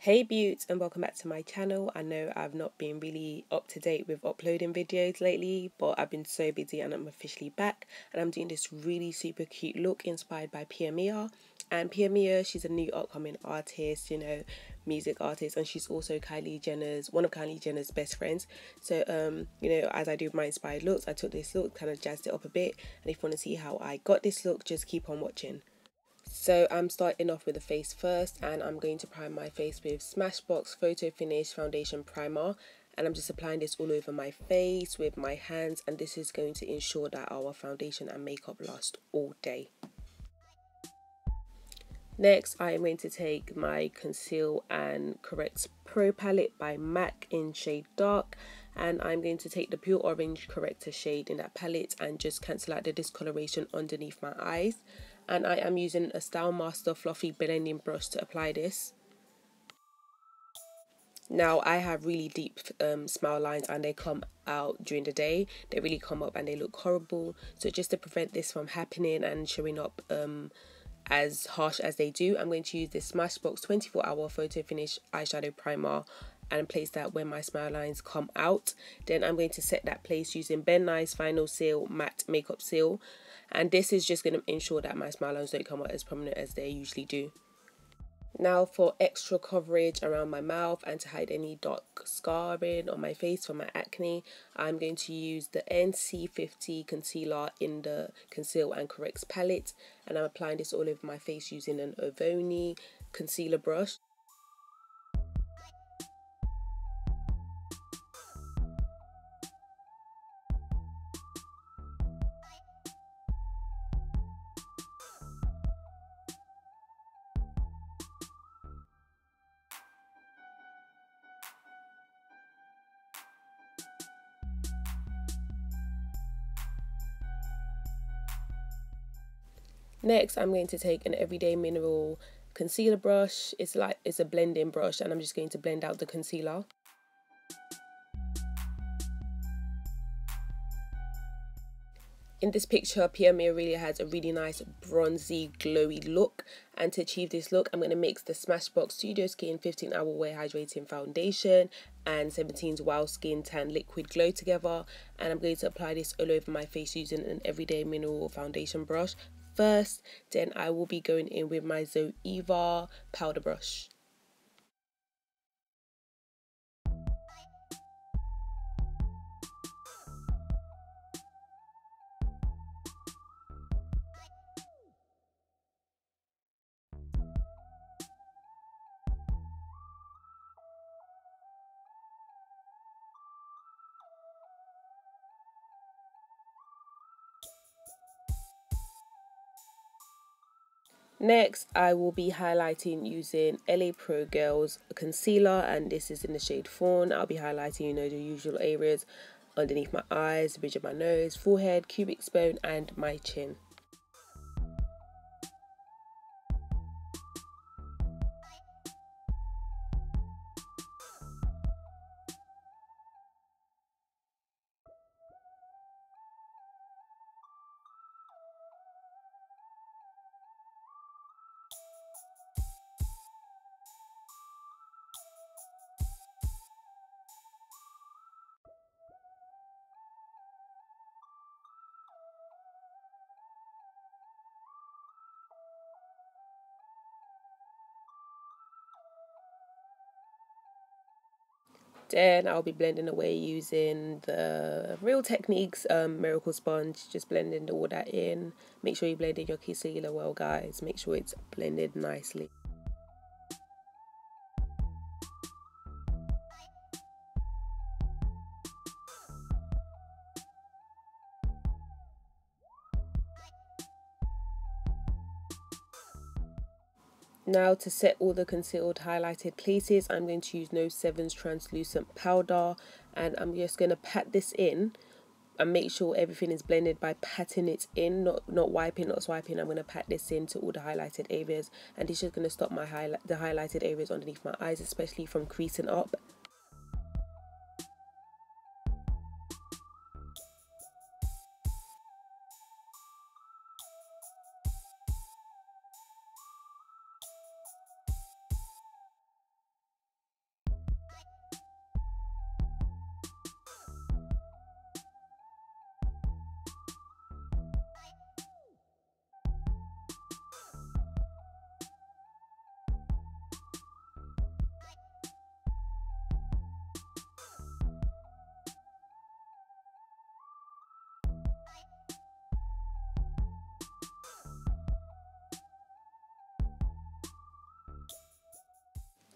Hey Beauts, and welcome back to my channel. I know I've not been really up to date with uploading videos lately, but I've been so busy and I'm officially back, and I'm doing this really super cute look inspired by Pia Mia. And Pia Mia, she's a new upcoming artist, music artist, and she's also one of Kylie Jenner's best friends. So as I do my inspired looks, I took this look, kind of jazzed it up a bit, and if you want to see how I got this look, just keep on watching. So I'm starting off with the face first, and I'm going to prime my face with Smashbox Photo Finish Foundation Primer, and I'm just applying this all over my face with my hands, and this is going to ensure that our foundation and makeup last all day. Next, I am going to take my Conceal and Correct Pro palette by MAC in shade Dark, and I'm going to take the Pure Orange Corrector shade in that palette and just cancel out the discoloration underneath my eyes. And I am using a Style Master fluffy blending brush to apply this. Now I have really deep smile lines, and they come out during the day. They really come up and they look horrible. So just to prevent this from happening and showing up as harsh as they do, I'm going to use this Smashbox 24-hour Photo Finish Eyeshadow Primer and place that where my smile lines come out. Then I'm going to set that place using Ben Nye's Final Seal Matte Makeup Seal. And this is just going to ensure that my smile lines don't come out as prominent as they usually do. Now for extra coverage around my mouth and to hide any dark scarring on my face from my acne, I'm going to use the NC50 concealer in the Conceal and Corrects palette, and I'm applying this all over my face using an Ebony concealer brush. Next, I'm going to take an Everyday Mineral concealer brush. It's a blending brush, and I'm just going to blend out the concealer. In this picture, Pia Mia really has a really nice bronzy, glowy look. And to achieve this look, I'm going to mix the Smashbox Studio Skin 15-Hour Wear Hydrating Foundation and 17's Wild Skin Tan Liquid Glow together. And I'm going to apply this all over my face using an Everyday Mineral foundation brush first. Then I will be going in with my Zoeva powder brush. Next, I will be highlighting using LA Pro Girls concealer, and this is in the shade Fawn. I'll be highlighting, the usual areas underneath my eyes, the bridge of my nose, forehead, cubic bone, and my chin. Then I'll be blending away using the Real Techniques Miracle Sponge, just blending all that in. Make sure you blend in your concealer well, guys. Make sure it's blended nicely. Now to set all the concealed highlighted places, I'm going to use No 7's translucent powder, and I'm just going to pat this in and make sure everything is blended by patting it in, not wiping, not swiping. I'm going to pat this in to all the highlighted areas, and this is going to stop the highlighted areas underneath my eyes, especially from creasing up.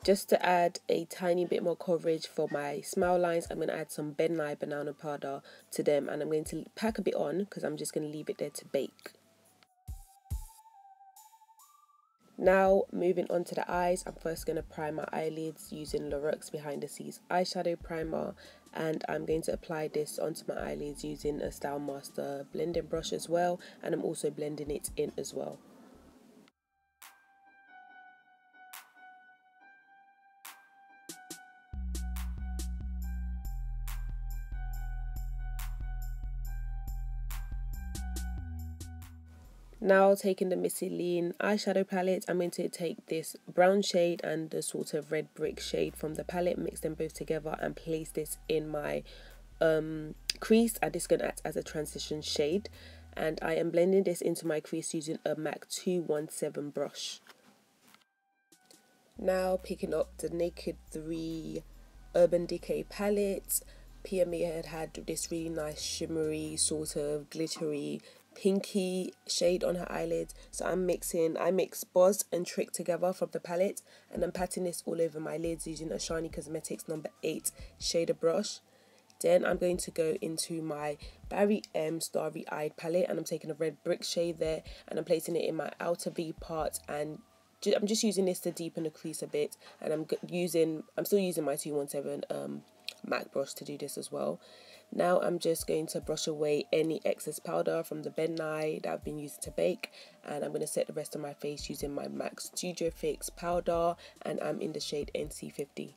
Just to add a tiny bit more coverage for my smile lines, I'm going to add some Benlai banana powder to them, and I'm going to pack a bit on because I'm just going to leave it there to bake. Now moving on to the eyes, I'm first going to prime my eyelids using Lorac's Behind the Scenes eyeshadow primer, and I'm going to apply this onto my eyelids using a Style Master blending brush as well, and I'm also blending it in as well. Now taking the Missy Lynn eyeshadow palette, I'm going to take this brown shade and the sort of red brick shade from the palette, mix them both together and place this in my crease, and this is going to act as a transition shade. And I am blending this into my crease using a MAC 217 brush. Now picking up the Naked 3 Urban Decay palette. Pia Mia had this really nice shimmery, sort of glittery, pinky shade on her eyelids. So I mix Boz and Trick together from the palette, and I'm patting this all over my lids using a Shiny Cosmetics number 8 shader brush. Then I'm going to go into my Barry M Starry Eyed palette, and I'm taking a red brick shade there, and I'm placing it in my outer V part, and I'm just using this to deepen the crease a bit, and I'm still using my 217 MAC brush to do this as well. Now I'm just going to brush away any excess powder from the Benlai that I've been using to bake, and I'm going to set the rest of my face using my MAC Studio Fix powder, and I'm in the shade NC50.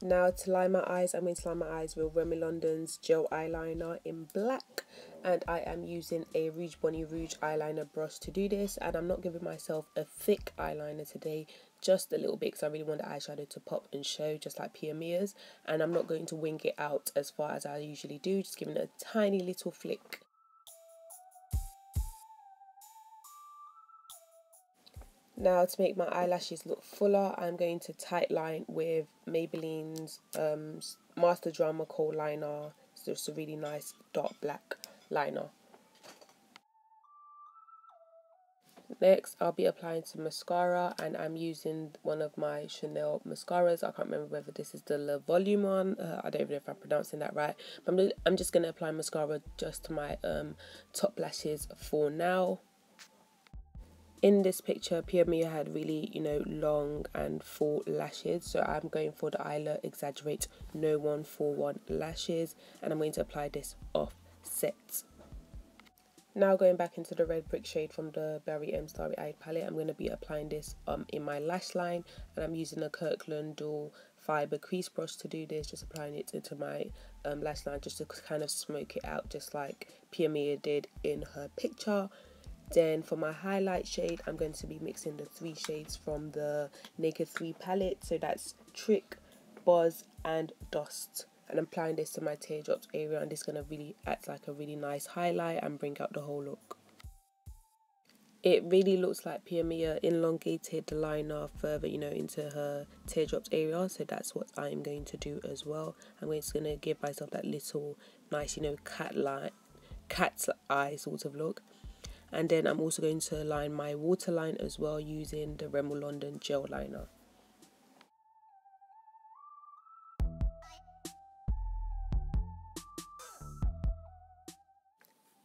Now to line my eyes, I'm going to line my eyes with Rimmel London's gel eyeliner in black, and I am using a Rouge Bonnie Rouge eyeliner brush to do this, and I'm not giving myself a thick eyeliner today, just a little bit, because I really want the eyeshadow to pop and show just like Pia Mia's, and I'm not going to wing it out as far as I usually do, just giving it a tiny little flick. Now to make my eyelashes look fuller, I'm going to tight line with Maybelline's Master Drama Khol liner. It's just a really nice dark black liner. Next, I'll be applying some mascara, and I'm using one of my Chanel mascaras. I can't remember whether this is the Le Volume one. I don't even know if I'm pronouncing that right. But I'm just going to apply mascara just to my top lashes for now. In this picture, Pia Mia had really, long and full lashes. So I'm going for the Eylure Exaggerate No 141 lashes, and I'm going to apply this offset. Now going back into the red brick shade from the Barry M Starry Eyed palette, I'm going to be applying this in my lash line, and I'm using a Kirkland Dual Fiber crease brush to do this, just applying it into my lash line just to kind of smoke it out, just like Pia Mia did in her picture. Then for my highlight shade, I'm going to be mixing the 3 shades from the Naked 3 palette. So that's Trick, Buzz and Dust. And I'm applying this to my teardrops area, and this is going to really act like a really nice highlight and bring out the whole look. It really looks like Pia Mia elongated the liner further, into her teardrops area. So that's what I'm going to do as well. I'm just going to give myself that little nice, cat's eye sort of look. And then I'm also going to line my waterline as well using the Rimmel London gel liner.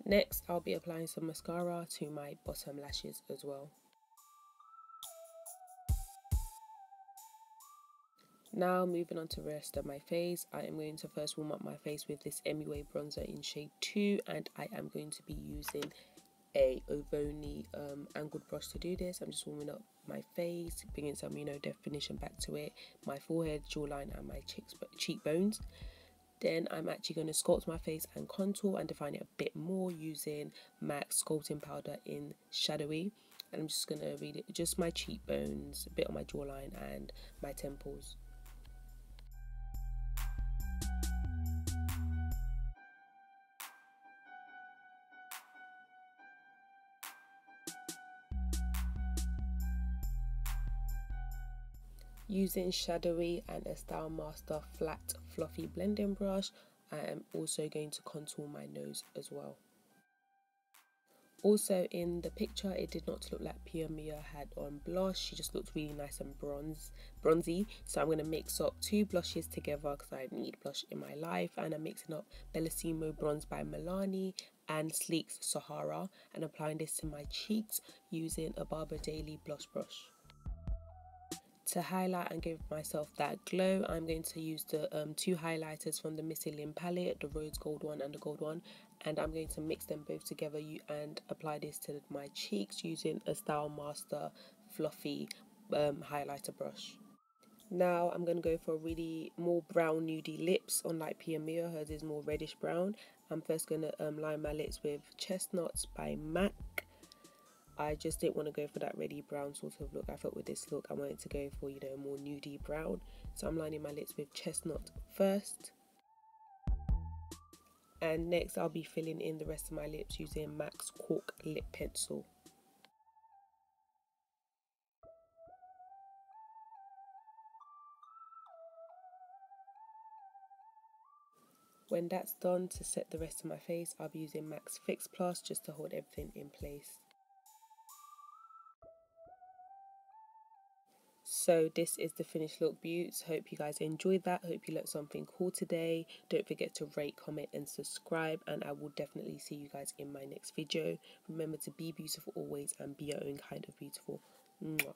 Next, I'll be applying some mascara to my bottom lashes as well. Now moving on to the rest of my face, I am going to first warm up my face with this MUA bronzer in shade 2, and I am going to be using a Ebony angled brush to do this. I'm just warming up my face, bringing some definition back to it, my forehead, jawline and my cheekbones. Then I'm actually going to sculpt my face and contour and define it a bit more using MAC sculpting powder in Shadowy, and I'm just going to read it just my cheekbones, a bit on my jawline and my temples. Using Shadowy and a Style Master flat fluffy blending brush, I am also going to contour my nose as well. Also in the picture, it did not look like Pia Mia had on blush. She just looked really nice and bronzy. So I'm going to mix up two blushes together because I need blush in my life. And I'm mixing up Bellissimo Bronze by Milani and Sleek's Sahara. And applying this to my cheeks using a Barber Daily blush brush. To highlight and give myself that glow, I'm going to use the two highlighters from the Missy Lynn palette, the rose gold one and the gold one, and I'm going to mix them both together and apply this to my cheeks using a Style Master fluffy highlighter brush. Now I'm going to go for really more brown nudie lips, unlike Pia Mia, hers is more reddish brown. I'm first going to line my lips with Chestnuts by MAC. I just didn't want to go for that reddy brown sort of look. I thought with this look I wanted to go for, you know, more nudie brown. So I'm lining my lips with Chestnut first. And next I'll be filling in the rest of my lips using MAC's Cork Lip Pencil. When that's done, to set the rest of my face, I'll be using MAC's Fix Plus just to hold everything in place. So this is the finished look, Beauts. Hope you guys enjoyed that. Hope you learned something cool today. Don't forget to rate, comment and subscribe, and I will definitely see you guys in my next video. Remember to be beautiful always and be your own kind of beautiful. Mwah.